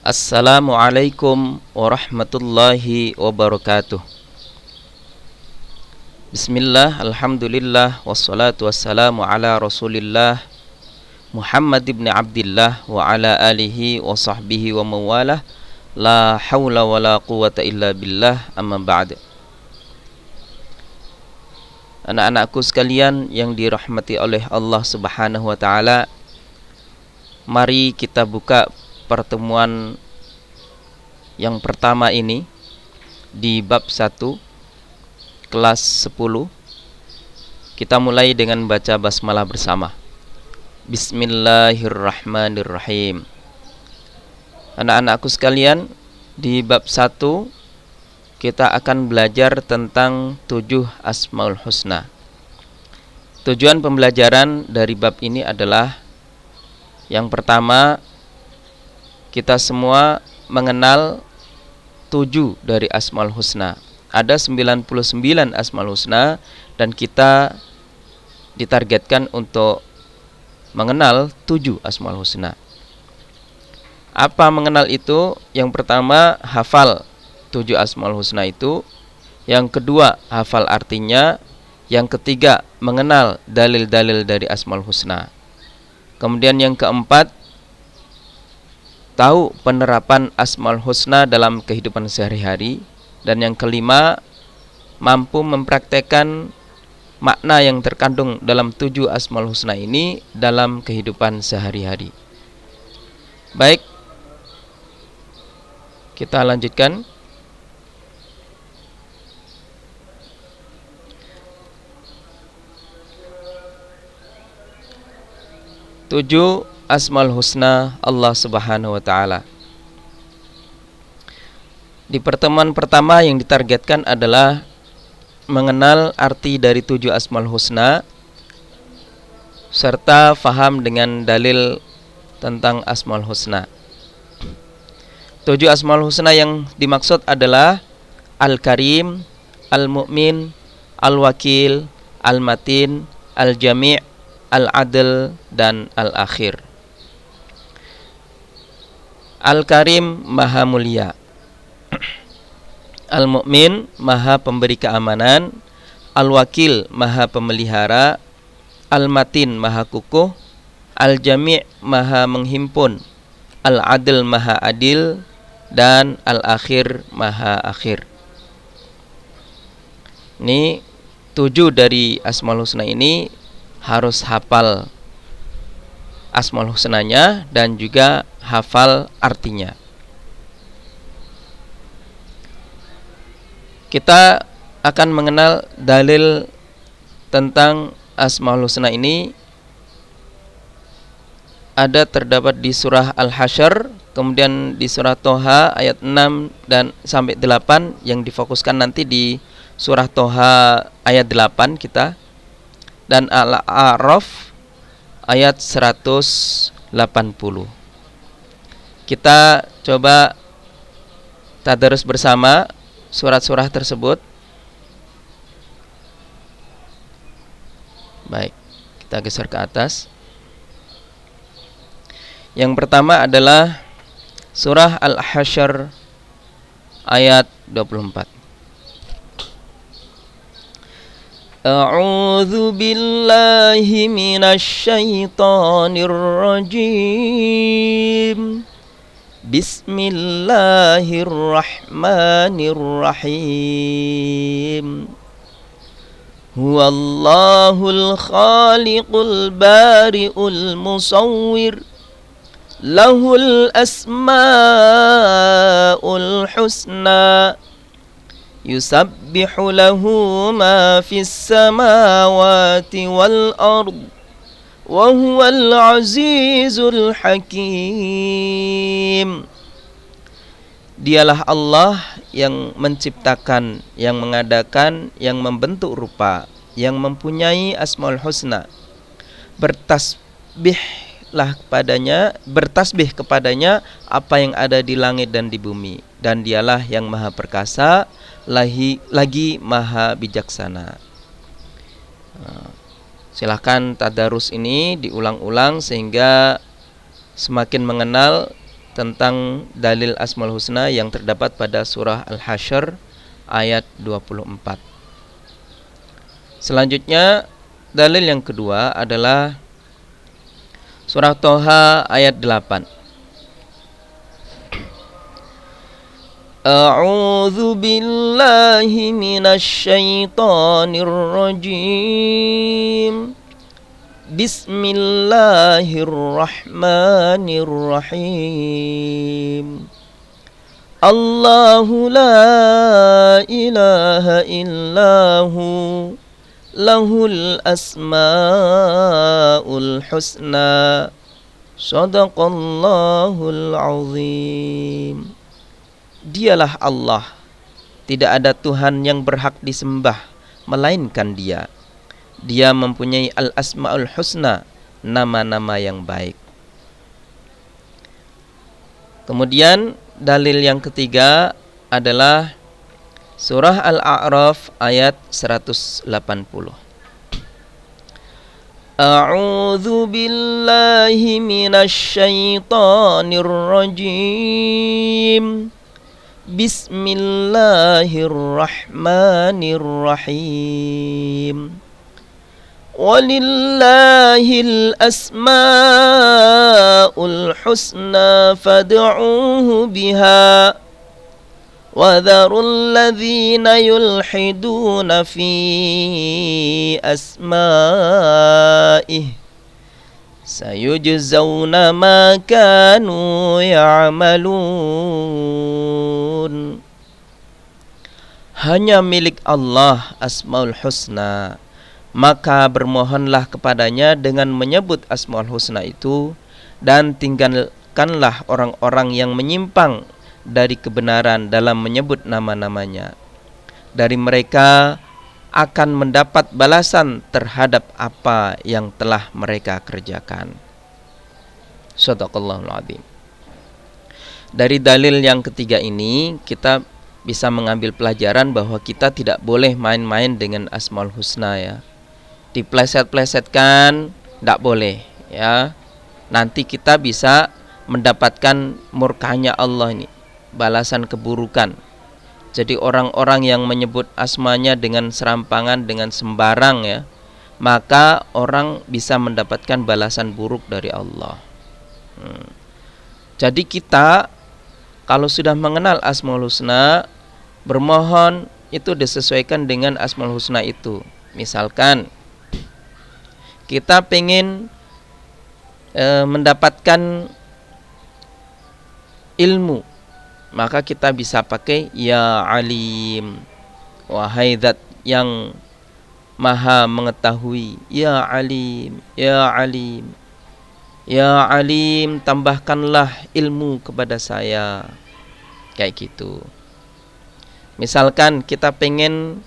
Assalamualaikum warahmatullahi wabarakatuh. Bismillah, alhamdulillah, wassalatu wassalamu ala rasulillah Muhammad ibn Abdillah wa ala alihi wa sahbihi wa mawalah. La hawla wa la quwata illa billah, amma ba'd. Anak-anakku sekalian yang dirahmati oleh Allah subhanahu wa ta'ala, mari kita buka pertemuan yang pertama ini di bab 1 kelas 10. Kita mulai dengan baca basmalah bersama. Bismillahirrahmanirrahim. Anak-anakku sekalian, di bab 1 kita akan belajar tentang 7 Asmaul Husna. Tujuan pembelajaran dari bab ini adalah yang pertama, kita semua mengenal 7 dari Asmaul Husna. Ada 99 Asmaul Husna dan kita ditargetkan untuk mengenal 7 Asmaul Husna. Apa mengenal itu? Yang pertama, hafal 7 Asmaul Husna itu. Yang kedua, hafal artinya. Yang ketiga, mengenal dalil-dalil dari Asmaul Husna. Kemudian yang keempat, tahu penerapan Asmaul Husna dalam kehidupan sehari-hari. Dan yang kelima, mampu mempraktekkan makna yang terkandung dalam 7 Asmaul Husna ini dalam kehidupan sehari-hari. Baik, kita lanjutkan. Tujuh Asmaul Husna Allah Subhanahu wa ta'ala. Di pertemuan pertama yang ditargetkan adalah mengenal arti dari 7 Asmaul Husna serta faham dengan dalil tentang Asmaul Husna. 7 Asmaul Husna yang dimaksud adalah Al-Karim, Al-Mu'min, Al-Wakil, Al-Matin, Al-Jami', Al-Adl, dan Al-Akhir. Al-Karim maha mulia, Al-Mu'min maha pemberi keamanan, Al-Wakil maha pemelihara, Al-Matin maha kukuh, Al-Jami' maha menghimpun, Al-Adl maha adil, dan Al-Akhir maha akhir. Ini 7 dari Asmaul Husna ini harus hafal Asmaul Husnanya dan juga hafal artinya. Kita akan mengenal dalil tentang Asmaul Husna ini. Ada terdapat di surah Al-Hasyr, kemudian di surah Toha ayat 6 dan sampai 8, yang difokuskan nanti di surah Toha ayat 8 kita, dan Al-A'raf ayat 180. Kita coba tadarus bersama surat-surah tersebut. Baik, kita geser ke atas. Yang pertama adalah surah Al-Hasyr ayat 24. A'udzu billahi minasy syaithanir rajim. Bismillahirrahmanirrahim. Huwallahul khaliqul bari'ul musawwir. Lahul asma'ul husna. Yusabbihu lahu ma fis samawati wal ard. Wa huwal azizul hakim. Dialah Allah yang menciptakan, yang mengadakan, yang membentuk rupa, yang mempunyai Asmaul Husna. Bertasbih kepadanya apa yang ada di langit dan di bumi, dan dialah yang maha perkasa, lagi maha bijaksana. Silahkan tadarus ini diulang-ulang sehingga semakin mengenal tentang dalil Asmaul Husna yang terdapat pada surah Al-Hasyr ayat 24. Selanjutnya dalil yang kedua adalah surah Toha ayat 8. A'udzu billahi minasy syaithanir rajim. Bismillahirrahmanirrahim. Allahu la ilaha illahu lahul asmaul husna. Shadaqallahul azim. Dialah Allah, tidak ada Tuhan yang berhak disembah melainkan Dia. Dia mempunyai al-asmaul husna, nama-nama yang baik. Kemudian dalil yang ketiga adalah surah Al-A'raf ayat 180. A'udzu billahi minasy syaithanir rajim. Bismillahirrahmanirrahim. Walillahil asmaul husna fad'uuhu biha wa dharul ladzina yulhiduna fi asma'ih sayujzauna ma kanu ya'malun. Hanya milik Allah Asmaul Husna, maka bermohonlah kepadanya dengan menyebut Asmaul Husna itu, dan tinggalkanlah orang-orang yang menyimpang dari kebenaran dalam menyebut nama-namanya. Dari mereka akan mendapat balasan terhadap apa yang telah mereka kerjakan. Shadaqallahul adzim. Dari dalil yang ketiga ini kita bisa mengambil pelajaran bahwa kita tidak boleh main-main dengan Asmaul Husna ya. Dipleset-plesetkan tidak boleh ya. Nanti kita bisa mendapatkan murkanya Allah ini, balasan keburukan. Jadi orang-orang yang menyebut asmanya dengan serampangan, dengan sembarang ya, maka orang bisa mendapatkan balasan buruk dari Allah. Jadi kita kalau sudah mengenal Asmaul Husna, bermohon itu disesuaikan dengan Asmaul Husna itu. Misalkan kita pengen mendapatkan ilmu, maka kita bisa pakai Ya Alim, wahai zat yang maha mengetahui. Ya Alim, Ya Alim, Ya Alim, tambahkanlah ilmu kepada saya. Kayak gitu. Misalkan kita pengen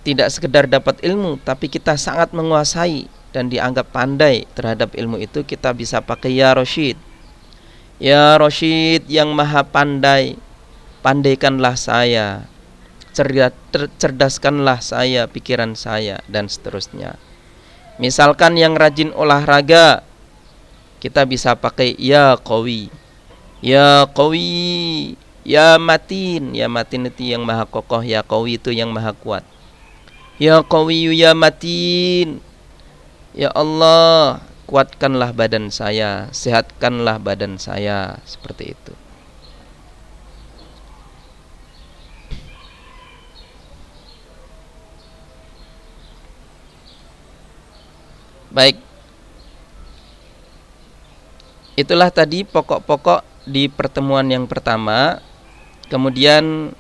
tidak sekedar dapat ilmu, tapi kita sangat menguasai dan dianggap pandai terhadap ilmu itu, kita bisa pakai Ya Rasyid. Ya Rasyid yang maha pandai, pandaikanlah saya, cerdaskanlah saya, pikiran saya, dan seterusnya. Misalkan yang rajin olahraga, kita bisa pakai Ya Qawi. Ya Qawi, Ya Matin. Ya Matin itu yang maha kokoh, Ya Qawi itu yang maha kuat. Ya Qawi, Ya Matin. Ya Allah, kuatkanlah badan saya, sehatkanlah badan saya, seperti itu. Baik, itulah tadi pokok-pokok di pertemuan yang pertama. Kemudian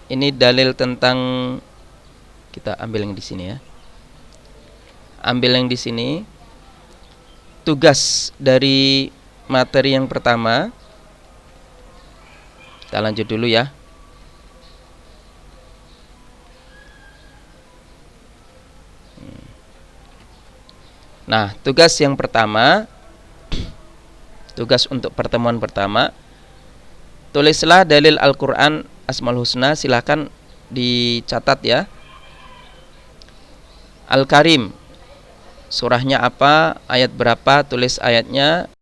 ini dalil tentang, kita ambil yang di sini ya. Ambil yang di sini. Tugas dari materi yang pertama. Kita lanjut dulu ya. Nah, tugas yang pertama, tugas untuk pertemuan pertama, tulislah dalil Al-Quran Asmaul Husna. Silakan dicatat ya. Al-Karim, surahnya apa, ayat berapa, tulis ayatnya.